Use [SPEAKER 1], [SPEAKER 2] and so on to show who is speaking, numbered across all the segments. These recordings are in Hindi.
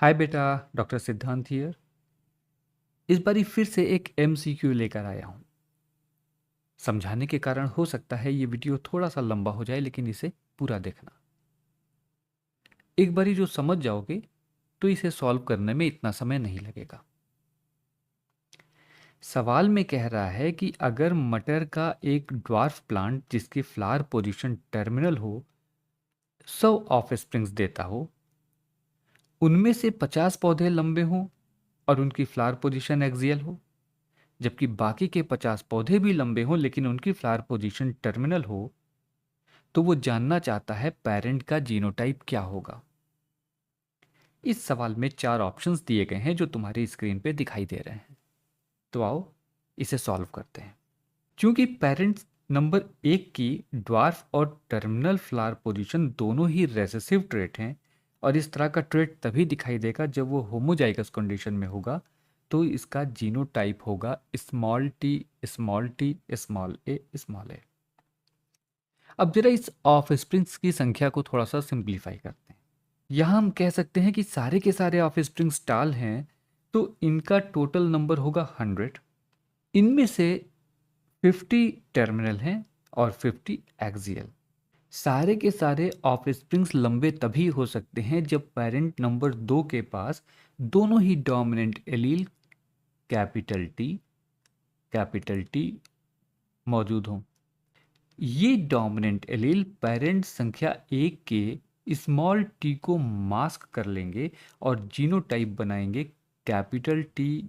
[SPEAKER 1] हाय बेटा, डॉक्टर सिद्धांत हियर। इस बारी फिर से एक एमसीक्यू लेकर आया हूँ। समझाने के कारण हो सकता है ये वीडियो थोड़ा सा लंबा हो जाए, लेकिन इसे पूरा देखना। एक बारी जो समझ जाओगे तो इसे सॉल्व करने में इतना समय नहीं लगेगा। सवाल में कह रहा है कि अगर मटर का एक ड्वार्फ प्लांट जिसकी फ्लावर पोजीशन टर्मिनल हो 100 ऑफ स्प्रिंग्स देता हो, उनमें से 50 पौधे लंबे हों और उनकी फ्लावर पोजीशन एक्सियल हो, जबकि बाकी के 50 पौधे भी लंबे हों लेकिन उनकी फ्लावर पोजीशन टर्मिनल हो, तो वो जानना चाहता है पेरेंट का जीनोटाइप क्या होगा। इस सवाल में 4 ऑप्शंस दिए गए हैं जो तुम्हारी स्क्रीन पे दिखाई दे रहे हैं। तो आओ इसे सॉल्व करते हैं। क्योंकि पेरेंट नंबर 1 की ड्वार्फ और टर्मिनल फ्लावर पोजीशन दोनों ही रेसेसिव ट्रेट हैं, और इस तरह का ट्रेट तभी दिखाई देगा जब वो होमोजाइगस कंडीशन में होगा, तो इसका जीनोटाइप होगा small t small t small a small a. अब जरा इस ऑफ स्प्रिंग्स की संख्या को थोड़ा सा सिंप्लीफाई करते हैं। यहाँ हम कह सकते हैं कि सारे के सारे ऑफ स्प्रिंग्स टाल हैं, तो इनका टोटल नंबर होगा 100। इनमें से 50 टर्मिनल हैं और 50 एक्सियल। सारे के सारे ऑफ स्प्रिंग्स लंबे तभी हो सकते हैं जब पेरेंट नंबर 2 के पास दोनों ही डोमिनेंट एलील कैपिटल टी मौजूद हों। ये डोमिनेंट एलील पेरेंट संख्या 1 के स्मॉल टी को मास्क कर लेंगे और जीनोटाइप बनाएंगे कैपिटल टी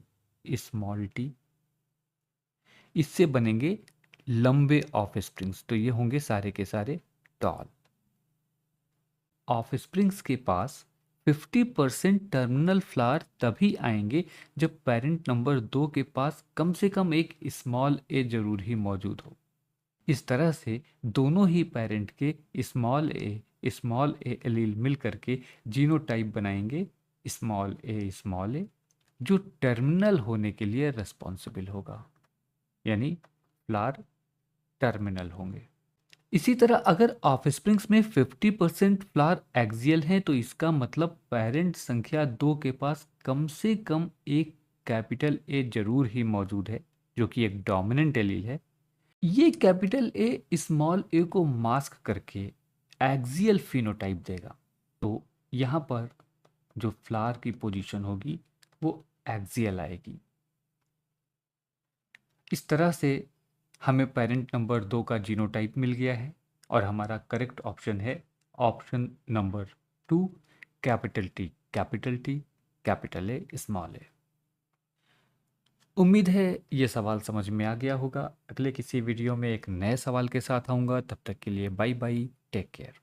[SPEAKER 1] स्मॉल टी। इससे बनेंगे लंबे ऑफ स्प्रिंग्स, तो ये होंगे सारे के सारे टॉल। ऑफ स्प्रिंग्स के पास 50% टर्मिनल फ्लावर तभी आएंगे जब पेरेंट नंबर 2 के पास कम से कम एक स्मॉल ए जरूर ही मौजूद हो। इस तरह से दोनों ही पेरेंट के स्मॉल ए एलील मिल करके जीनोटाइप बनाएंगे स्मॉल ए जो टर्मिनल होने के लिए रेस्पॉन्सिबल होगा, यानी फ्लावर टर्मिनल होंगे। इसी तरह अगर ऑफस्प्रिंग्स में 50% फ्लावर एक्सियल हैं, तो इसका मतलब पेरेंट संख्या 2 के पास कम से कम एक कैपिटल ए जरूर ही मौजूद है, जो कि एक डोमिनेंट एलील है। ये कैपिटल ए स्मॉल ए को मास्क करके एक्सियल फिनोटाइप देगा, तो यहाँ पर जो फ्लावर की पोजीशन होगी वो एक्सियल आएगी। इस तरह से हमें पेरेंट नंबर 2 का जीनोटाइप मिल गया है, और हमारा करेक्ट ऑप्शन है option number 2, capital T capital A small a. उम्मीद है ये सवाल समझ में आ गया होगा। अगले किसी वीडियो में एक नए सवाल के साथ आऊँगा। तब तक के लिए बाय बाय, टेक केयर।